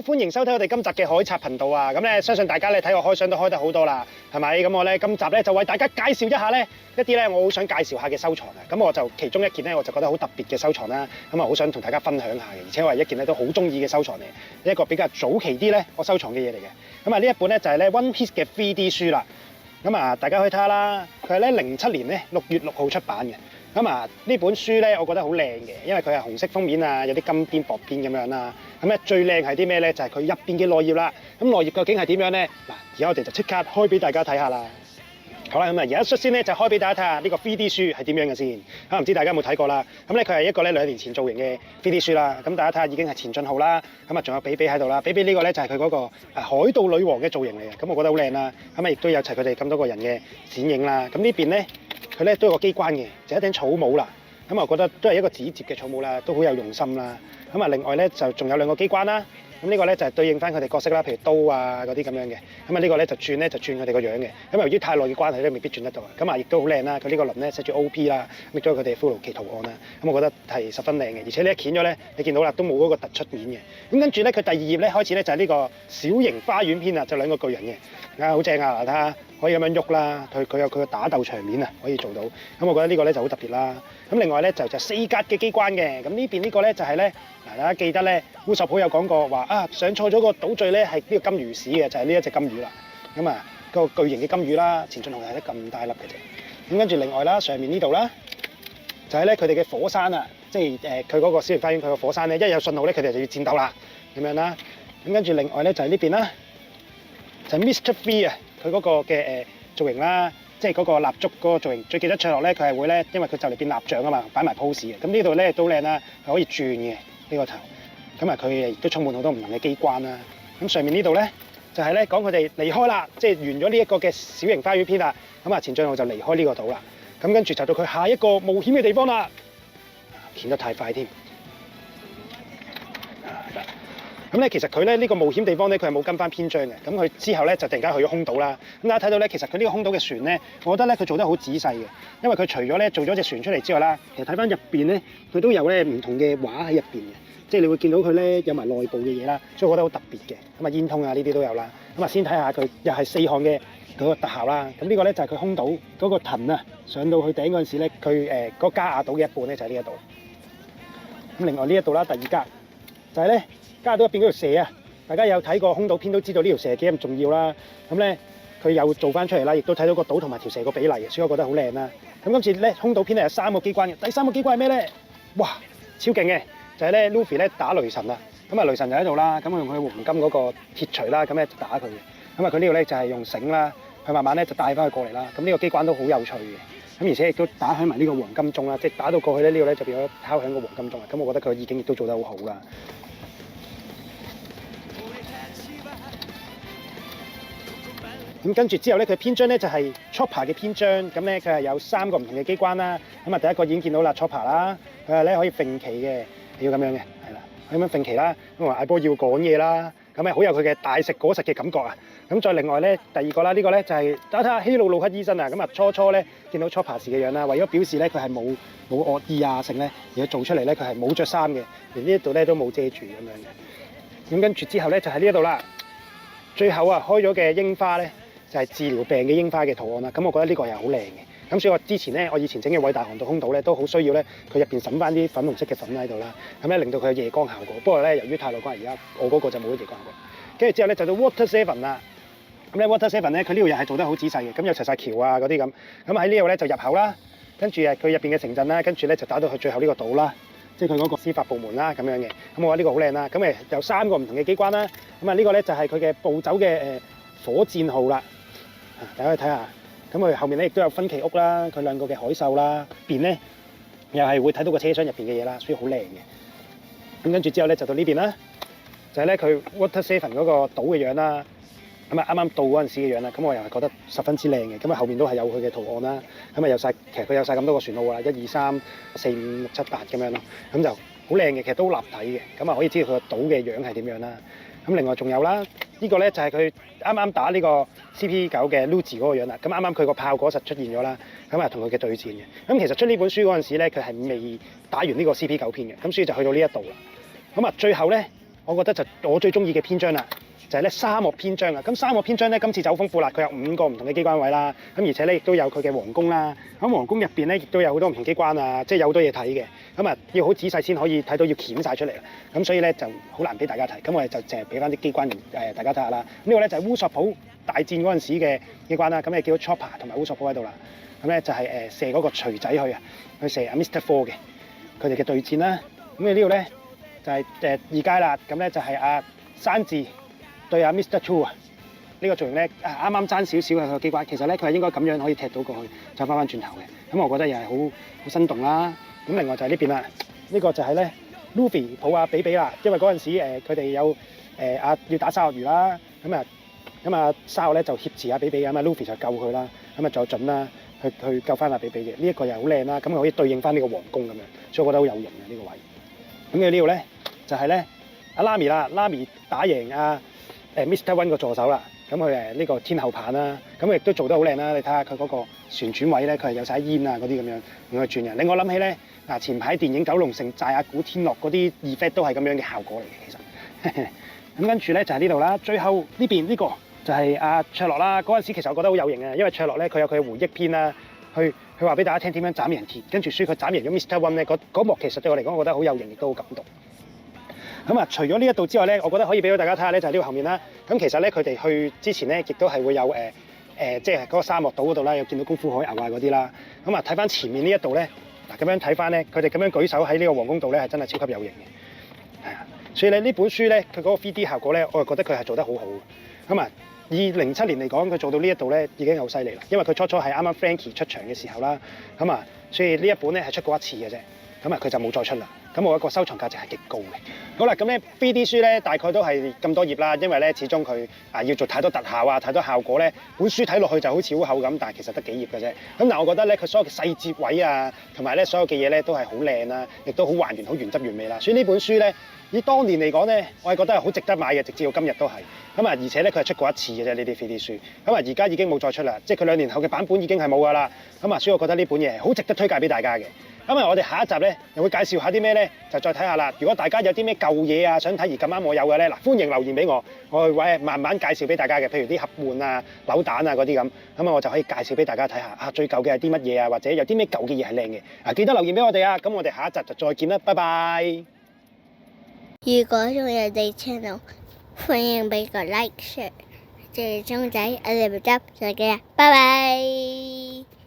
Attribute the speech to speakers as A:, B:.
A: 歡迎收睇我哋今集嘅海賊頻道啊！咁咧，相信大家咧睇我開箱都開得好多啦，係咪？咁我咧今集咧就為大家介紹一下咧一啲咧我好想介紹下嘅收藏啊！咁我就其中一件咧我就覺得好特別嘅收藏啦，咁啊好想同大家分享下嘅，而且我係一件咧都好中意嘅收藏嚟，一個比較早期啲咧我收藏嘅嘢嚟嘅。咁啊呢一本咧就係咧 One Piece 嘅 3D 書啦。咁啊大家可以睇下啦，佢係咧07年咧6月6號出版嘅。咁啊呢本書咧，我覺得好靚嘅，因為佢係紅色封面啊，有啲金邊薄邊咁樣啦。咁咧最靚係啲咩咧？就係佢入邊嘅內頁啦。咁內頁究竟係點樣咧？嗱，而家我哋就即刻開俾大家睇下啦。好啦，咁啊而家率先咧就開俾大家睇下呢個 3D 書係點樣嘅先。可能唔知大家有冇睇過啦。咁咧佢係一個咧2年前造型嘅 3D 書啦。咁大家睇下已經係前進號啦。咁啊仲有比比喺度啦。比比呢個咧就係佢嗰個海盜女王嘅造型嚟嘅。咁我覺得好靚啦。咁啊亦都有齊佢哋咁多個人嘅剪影啦。咁呢邊咧。佢咧都有個機關嘅，就一頂草帽啦。咁我覺得都係一個紙摺嘅草帽啦，都好有用心啦。咁啊，另外咧就仲有2個機關啦。咁呢個咧就係對應翻佢哋角色啦，譬如刀啊嗰啲咁樣嘅。咁啊呢個咧就轉佢哋個樣嘅。咁由於太耐嘅關係咧，未必轉得到。咁啊亦都好靚啦。佢呢個輪咧寫住 OP 啦，搣咗佢哋骷髏旗圖案啦。咁我覺得係十分靚嘅。而且呢一掀咗咧，你見到啦，都冇嗰個突出面嘅。咁跟住咧，佢第2頁咧開始咧就係呢個小型花園篇啊，就2個巨人嘅。好正啊！嗱，睇下可以咁樣喐啦，佢有佢嘅打鬥場面啊，可以做到。咁我覺得呢個咧就好特別啦。咁另外咧就4格嘅機關嘅。咁呢邊呢個咧就係咧嗱，大家記得咧烏索普有講過話啊，上錯咗個島嶼咧係呢個金魚屎嘅，就係呢一隻金魚啦。咁啊個巨型嘅金魚啦，前進號係得咁大粒嘅啫。咁跟住另外啦，上面呢度啦就係咧佢哋嘅火山啊，即係佢嗰個小型花園佢個火山咧，一有信號咧佢哋就要戰鬥啦，咁樣啦。咁跟住另外咧就係呢邊啦，就係 Mr. Free 啊。佢嗰個嘅造型啦，即係嗰個蠟燭嗰個造型，最記得卓落咧，佢係會咧，因為佢就嚟變蠟像啊嘛，擺埋 pose 嘅。咁呢度咧都靚啦，係可以轉嘅呢個頭。咁啊，佢亦都充滿好多唔同嘅機關啦。咁上面呢度咧就係咧講佢哋離開啦，即係完咗呢一個嘅小型花園篇啦。咁啊，前進號就離開呢個島啦。咁跟住就到佢下一個冒險嘅地方啦。顯得太快添。咁咧，其實佢咧呢個冒險地方咧，佢係冇跟翻篇章嘅。咁佢之後咧就突然間去咗空島啦。咁大家睇到咧，其實佢呢個空島嘅船咧，我覺得咧佢做得好仔細嘅。因為佢除咗咧做咗隻船出嚟之外啦，其實睇翻入邊咧，佢都有咧唔同嘅畫喺入邊嘅。即係你會見到佢咧有埋內部嘅嘢啦，所以我覺得好特別嘅。咁啊煙通啊呢啲都有啦。咁啊先睇下佢又係4項嘅嗰個特效啦。咁呢個咧就係佢空島嗰個藤啊，上到去頂嗰陣時咧，佢嗰個加亞島嘅一半咧就喺呢一度。咁另外呢一度啦，第2格就係咧。加到入邊嗰條蛇啊！大家有睇過空島篇都知道呢條蛇幾咁重要啦。咁咧佢又做翻出嚟啦，亦都睇到個島同埋條蛇個比例嘅，所以我覺得好靚啦。咁今次咧空島篇咧有3個機關嘅，第3個機關係咩咧？哇，超勁嘅！就係咧 Luffy 咧打雷神啊！咁啊雷神就喺度啦，咁用佢黃金嗰個鐵錘啦，咁咧就打佢嘅。咁啊佢呢度咧就係用繩啦，佢慢慢咧就帶翻佢過嚟啦。咁呢個機關都好有趣嘅。咁而且亦都打響埋呢個黃金鐘啦，即係打到過去咧呢度咧就變咗敲響個黃金鐘啊！咁我覺得佢意境亦都做得好好啦。咁跟住之後咧，佢篇章咧就係 Chopper 嘅篇章，咁咧佢係有3個唔同嘅機關啦。咁啊，第一個已經見到啦 Chopper 啦，佢係咧可以揈旗嘅，要咁樣嘅，係啦，咁樣揈旗啦。咁啊，艾波要講嘢啦，咁啊好有佢嘅大食果實嘅感覺啊。咁再另外咧，第2個啦，呢個咧就係睇下希魯魯克醫生啊。咁啊，初咧見到 Chopper 時嘅樣啦，為咗表示咧佢係冇惡意啊性咧，而做出嚟咧佢係冇着衫嘅，連呢一度咧都冇遮住咁樣嘅。咁跟住之後咧就喺呢一度啦，最後啊開咗嘅櫻花咧。就係治療病嘅櫻花嘅圖案啦，咁我覺得呢個又好靚嘅。咁所以我之前咧，我以前整嘅偉大航道空島咧，都好需要咧，佢入邊揼翻啲粉紅色嘅粉喺度啦，咁咧令到佢有夜光效果。不過咧，由於太耐關係，而家我嗰個就冇咗夜光效果。跟住之後咧，就到 Water 7啦。咁咧 Water 7咧，佢呢度又係做得好仔細嘅，咁有齊晒橋啊嗰啲咁。咁喺呢度咧就入口啦，跟住佢入邊嘅城鎮啦，跟住咧就打到去最後呢個島啦，即係佢嗰個司法部門啦咁樣嘅。咁我覺得呢個好靚啦。咁有3個唔同嘅機關啦。咁啊呢個咧就係佢嘅暴走嘅火箭號啦。大家去睇下，咁佢後面咧亦都有分歧屋啦，佢2個嘅海獸啦，邊咧又係會睇到個車廂入邊嘅嘢啦，所以好靚嘅。咁跟住之後咧就到呢邊啦，就係咧佢 Water 7嗰個島嘅樣啦。咁啊啱啱到嗰陣時嘅樣啦，咁我又係覺得十分之靚嘅。咁啊後面都係有佢嘅圖案啦，咁啊有晒，其實佢有晒咁多個船號啦，1、2、3、4、5、6、7、8咁樣咯，咁就好靚嘅，其實都好立體嘅，咁啊可以知道佢個島嘅樣係點樣啦。咁另外仲有啦，呢個咧就係佢啱啱打呢個 CP9 嘅 Luffy 嗰個樣啦。咁啱啱佢個炮果實出現咗啦，咁啊同佢嘅對戰嘅。咁其實出呢本書嗰陣時咧，佢係未打完呢個 CP9 篇嘅，咁所以就去到呢一度啦。咁啊最後咧我覺得就我最中意嘅篇章啦，就係咧沙漠篇章啊。咁沙漠篇章咧今次就好豐富啦，佢有5個唔同嘅機關位啦，咁而且咧亦都有佢嘅皇宮啦。喺皇宮入邊咧亦都有好多唔同機關啊，即係有好多嘢睇嘅。咁啊要好仔細先可以睇到，要鉗晒出嚟啦。咁所以咧就好難俾大家睇。咁我哋就淨係俾翻啲機關大家睇下啦。呢個咧就係烏索普大戰嗰陣時嘅機關啦。咁你見到 Chopper 同埋烏索普喺度啦。咁咧就係射嗰個錘仔去啊，去射阿 Mr. Four 嘅佢哋嘅對戰啦。咁你呢度咧就係2階啦。咁咧就係阿山治對阿 Mr. Two 啊。呢個造型咧啱啱爭少少嘅佢個機關，其實咧佢係應該咁樣可以踢到過去，就翻轉頭嘅。咁我覺得又係好生動啦。咁另外就係呢邊啦，呢個就係咧 Luffy 抱阿比比啦，因為嗰陣時佢哋有要打沙鱷魚啦。咁啊沙鱷咧就挾持阿比比啊嘛 ，Luffy 就救佢啦。咁啊再準啦。去救翻阿比比嘅，呢一個又好靚啦，咁可以對應翻呢個皇宮咁樣，所以我覺得好有型嘅呢個位。咁嘅呢度咧就係咧阿拉米啦，拉米打贏阿Mr. One 個助手啦，咁佢呢個天后棒啦，咁佢亦都做得好靚啦。你睇下佢嗰個旋轉位咧，佢係有晒煙啊嗰啲咁樣用去轉嘅。令我諗起咧前排電影《九龍城寨》阿古天樂嗰啲 effect 都係咁樣嘅效果嚟嘅，其實。咁跟住咧就係呢度啦，最後呢邊呢個。就係阿卓洛啦，嗰陣時其實我覺得好有型嘅，因為卓洛咧佢有佢嘅回憶篇啦，佢話俾大家聽點樣斬人鐵，跟住所以佢斬贏咗 Mr. One 咧，嗰幕其實對我嚟講，我覺得好有型，亦都好感動。咁啊，除咗呢一度之外咧，我覺得可以俾到大家睇下咧，就係呢個後面啦。咁其實咧，佢哋去之前咧，亦都係會有即係嗰個沙漠島嗰度啦，有見到功夫海牛啊嗰啲啦。咁啊，睇翻前面呢一度咧，嗱咁樣睇翻咧，佢哋咁樣舉手喺呢個皇宮度咧，係真係超級有型嘅。係啊，所以咧呢本書咧，佢嗰個 3D 效果咧，我係覺得佢係做得好好。咁啊〜以07年嚟講，佢做到呢一度咧已經好犀利啦。因為佢初係啱啱 Frankie 出場嘅時候啦，咁啊，所以呢一本咧係出過一次嘅啫。咁啊，佢就冇再出啦。咁我一個收藏價值係極高嘅。好啦，咁咧 3D 書咧大概都係咁多頁啦，因為咧始終佢要做太多特效啊、太多效果咧，本書睇落去就好似好厚咁，但係其實得幾頁嘅啫。咁但係我覺得咧，佢所有嘅細節位啊，同埋咧所有嘅嘢咧都係好靚啦，亦都好還原、好原汁原味啦。所以呢本書咧，以當年嚟講咧，我係覺得係好值得買嘅，直至到今日都係。咁啊，而且咧佢係出過一次嘅啫，呢啲 3D 書。咁啊，而家已經冇再出啦，即係佢2年後嘅版本已經係冇噶啦。咁啊，所以我覺得呢本嘢好值得推介俾大家嘅。咁啊，我哋下一集咧又會介紹下啲咩咧，就再睇下啦。如果大家有啲咩舊嘢啊想睇而咁啱我有嘅咧，嗱歡迎留言俾我，我會慢慢介紹俾大家嘅。譬如啲盒換啊、扭蛋啊嗰啲咁，咁啊我就可以介紹俾大家睇下最舊嘅係啲乜嘢啊，或者有啲咩舊嘅嘢係靚嘅。記得留言俾我哋啊！咁我哋下一集就再見啦，拜拜。
B: 如果中意我哋 channel，歡迎俾個 like、share，謝謝鐘仔，我哋下集再見，拜拜。